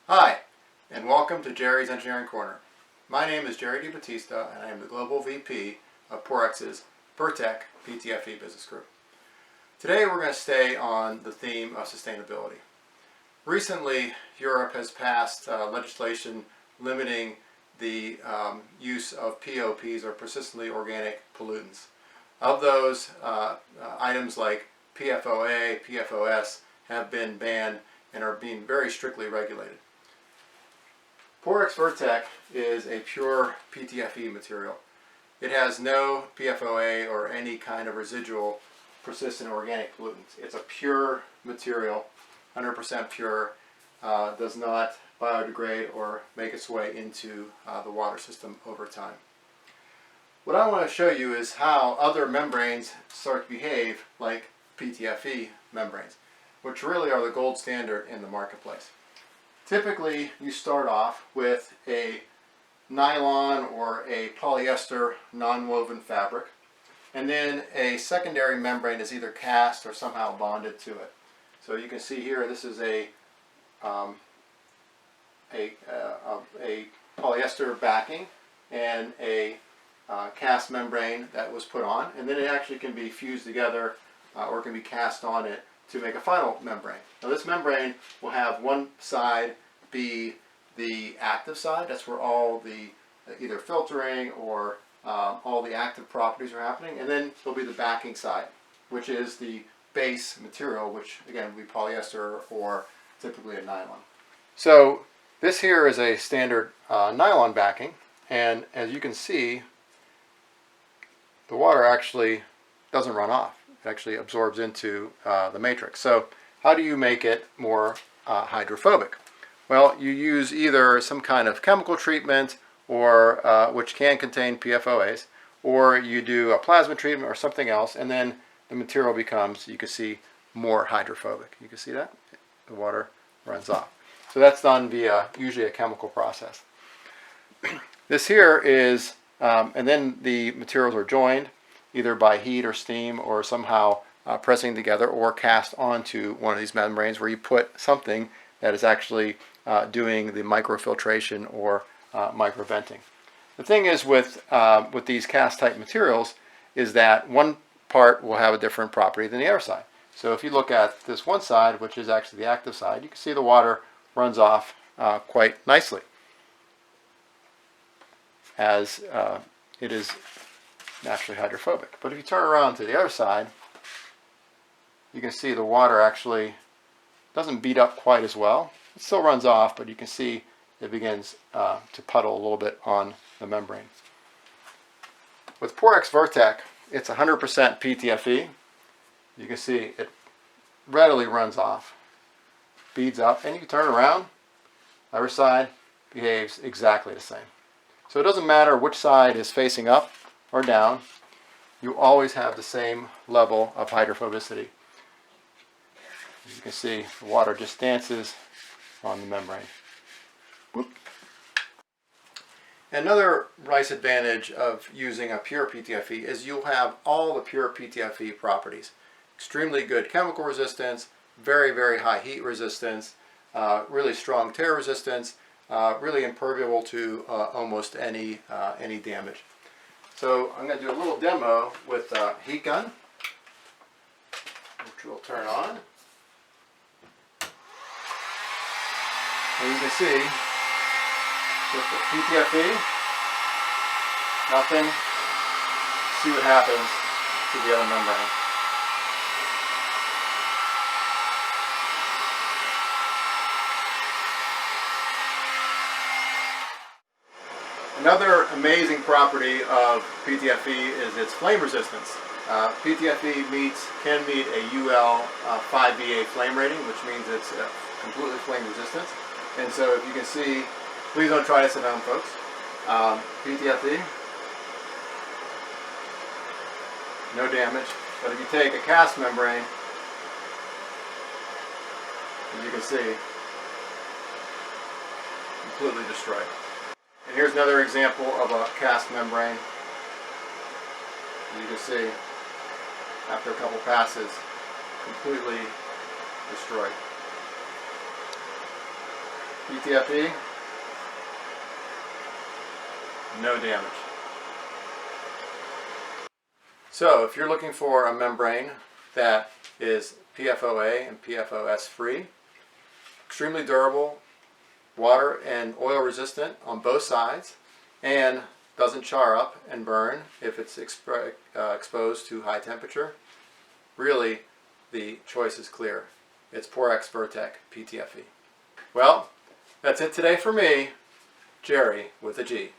Hi, and welcome to Jerry's Engineering Corner. My name is Jerry DiBattista, and I am the Global VP of Porex's Virtek PTFE Business Group. Today we're going to stay on the theme of sustainability. Recently, Europe has passed legislation limiting the use of POPs, or persistently organic pollutants. Of those, items like PFOA, PFOS have been banned and are being very strictly regulated. Porex Virtek is a pure PTFE material. It has no PFOA or any kind of residual persistent organic pollutants. It's a pure material, 100% pure, does not biodegrade or make its way into the water system over time. What I want to show you is how other membranes start to behave like PTFE membranes, which really are the gold standard in the marketplace. Typically, you start off with a nylon or a polyester non-woven fabric, and then a secondary membrane is either cast or somehow bonded to it. So you can see here, this is a polyester backing and a cast membrane that was put on, and then it actually can be fused together or can be cast on it to make a final membrane. Now this membrane will have one side be the active side. That's where all the either filtering or all the active properties are happening, and then there'll be the backing side, which is the base material, which again would be polyester or typically a nylon. So this here is a standard nylon backing, and as you can see, the water actually doesn't run off. It actually absorbs into the matrix. So how do you make it more hydrophobic? Well, you use either some kind of chemical treatment, or which can contain PFOAs, or you do a plasma treatment or something else, and then the material becomes, you can see, more hydrophobic. You can see that? The water runs off. So that's done via usually a chemical process. This here is, and then the materials are joined either by heat or steam or somehow pressing together or cast onto one of these membranes where you put something that is actually doing the microfiltration or microventing. The thing is with these cast type materials is that one part will have a different property than the other side. So if you look at this one side, which is actually the active side, you can see the water runs off quite nicely, as it is naturally hydrophobic. But if you turn around to the other side, you can see the water actually doesn't beat up quite as well. It still runs off, but you can see it begins to puddle a little bit on the membrane. With Porex Virtek, it's 100% PTFE. You can see it readily runs off, beads up, and you can turn around. Other side behaves exactly the same. So it doesn't matter which side is facing up or down, you always have the same level of hydrophobicity. As you can see, the water just dances on the membrane. Whoop. Another nice advantage of using a pure PTFE is you'll have all the pure PTFE properties. Extremely good chemical resistance, very, very high heat resistance, really strong tear resistance, really impermeable to almost any damage. So I'm going to do a little demo with a heat gun, which we'll turn on. And you can see with the PTFE, nothing. See what happens to the other membrane. Another amazing property of PTFE is its flame resistance. PTFE can meet a UL 5VA flame rating, which means it's completely flame resistant. And so if you can see, please don't try this at home, folks. PTFE, no damage. But if you take a cast membrane, as you can see, completely destroyed. And here's another example of a cast membrane. You can see, after a couple passes, completely destroyed. PTFE, no damage. So if you're looking for a membrane that is PFOA and PFOS free, extremely durable, water and oil resistant on both sides, and doesn't char up and burn if it's exposed to high temperature, really the choice is clear. It's Porex Virtek PTFE. Well, that's it today for me, Jerry with a G.